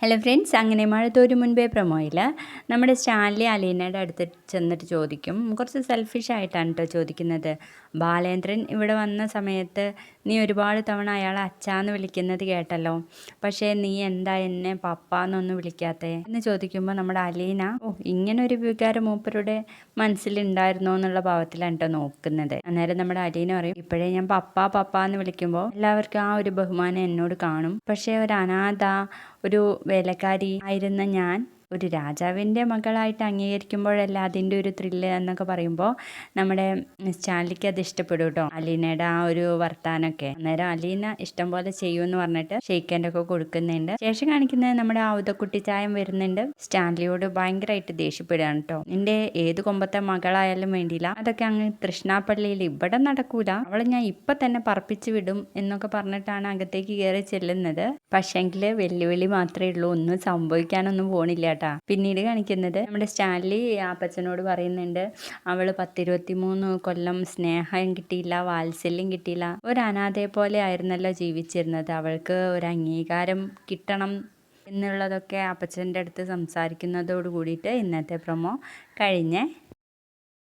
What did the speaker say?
Hello friends, അങ്ങനെ മഴ തോരും മുൻപേ പ്രൊമോയിൽ നമ്മുടെ സ്റ്റാൻലി അലീനയുടെ അടുത്ത് ചെന്നിട്ട് ചോദിക്കും. കുറച്ച് സെൽഫിഷ് ആയിട്ടാണ് കേട്ടോ ചോദിക്കുന്നത്. ബാലേന്ദ്രൻ ഇവിടെ വന്ന സമയത്ത് നീ ഒരുപാട് തവണ അയാളെ അച്ചാന്ന് വിളിക്കുന്നത് കേട്ടല്ലോ, പക്ഷേ നീ എന്താ എന്നെ പപ്പാന്നൊന്നും വിളിക്കാത്തേ എന്ന് ചോദിക്കുമ്പോൾ നമ്മുടെ അലീന ഇങ്ങനൊരു വികാരം മൂപ്പരുടെ മനസ്സിലുണ്ടായിരുന്നോ എന്നുള്ള ഭാവത്തിലാണ് കേട്ടോ നോക്കുന്നത്. അന്നേരം നമ്മുടെ അലീന പറയും, ഇപ്പോഴേ ഞാൻ പപ്പ എന്ന് വിളിക്കുമ്പോൾ എല്ലാവർക്കും ആ ഒരു ബഹുമാനം എന്നോട് കാണും, പക്ഷേ ഒരു അനാഥ ഒരു വേലക്കാരി ആയിരുന്ന ഞാൻ ഒരു രാജാവിൻ്റെ മകളായിട്ട് അംഗീകരിക്കുമ്പോഴല്ല അതിൻ്റെ ഒരു ത്രില്ല് എന്നൊക്കെ പറയുമ്പോൾ നമ്മുടെ സ്റ്റാൻലിക്ക് അത് ഇഷ്ടപ്പെടും കേട്ടോ, അലീനയുടെ ആ ഒരു വർത്താനൊക്കെ. അന്നേരം അലീന ഇഷ്ടം പോലെ ചെയ്യുമെന്ന് പറഞ്ഞിട്ട് ഷെയ്ക്കൻ്റെ ഒക്കെ കൊടുക്കുന്നുണ്ട്. ശേഷം കാണിക്കുന്നത് നമ്മുടെ ഔതക്കുട്ടി ചായം വരുന്നുണ്ട്. സ്റ്റാൻലിയോട് ഭയങ്കരമായിട്ട് ദേഷ്യപ്പെടുകയാണ് കേട്ടോ. നിന്റെ ഏത് കൊമ്പത്തെ മകളായാലും വേണ്ടിയില്ല, അതൊക്കെ അങ്ങ് തൃഷ്ണാപ്പള്ളിയിൽ ഇവിടെ നടക്കൂല, അവളെ ഞാൻ ഇപ്പൊ തന്നെ പറപ്പിച്ചു വിടും എന്നൊക്കെ പറഞ്ഞിട്ടാണ് അകത്തേക്ക് കയറി ചെല്ലുന്നത്. പക്ഷെങ്കില് വെല്ലുവിളി മാത്രമേ ഉള്ളൂ, ഒന്നും സംഭവിക്കാനൊന്നും പോണില്ല കേട്ടാ. പിന്നീട് കാണിക്കുന്നത് നമ്മുടെ സ്റ്റാൻലി അപ്പച്ചനോട് പറയുന്നുണ്ട്, അവള് 10-23 കൊല്ലം സ്നേഹം കിട്ടിയില്ല, വാത്സല്യം കിട്ടിയില്ല, ഒരു അനാഥയെ പോലെ ആയിരുന്നല്ലോ ജീവിച്ചിരുന്നത്, അവൾക്ക് ഒരു അംഗീകാരം കിട്ടണം എന്നുള്ളതൊക്കെ അപ്പച്ചൻ്റെ അടുത്ത് സംസാരിക്കുന്നതോട് കൂടിയിട്ട് ഇന്നത്തെ പ്രൊമോ കഴിഞ്ഞേ.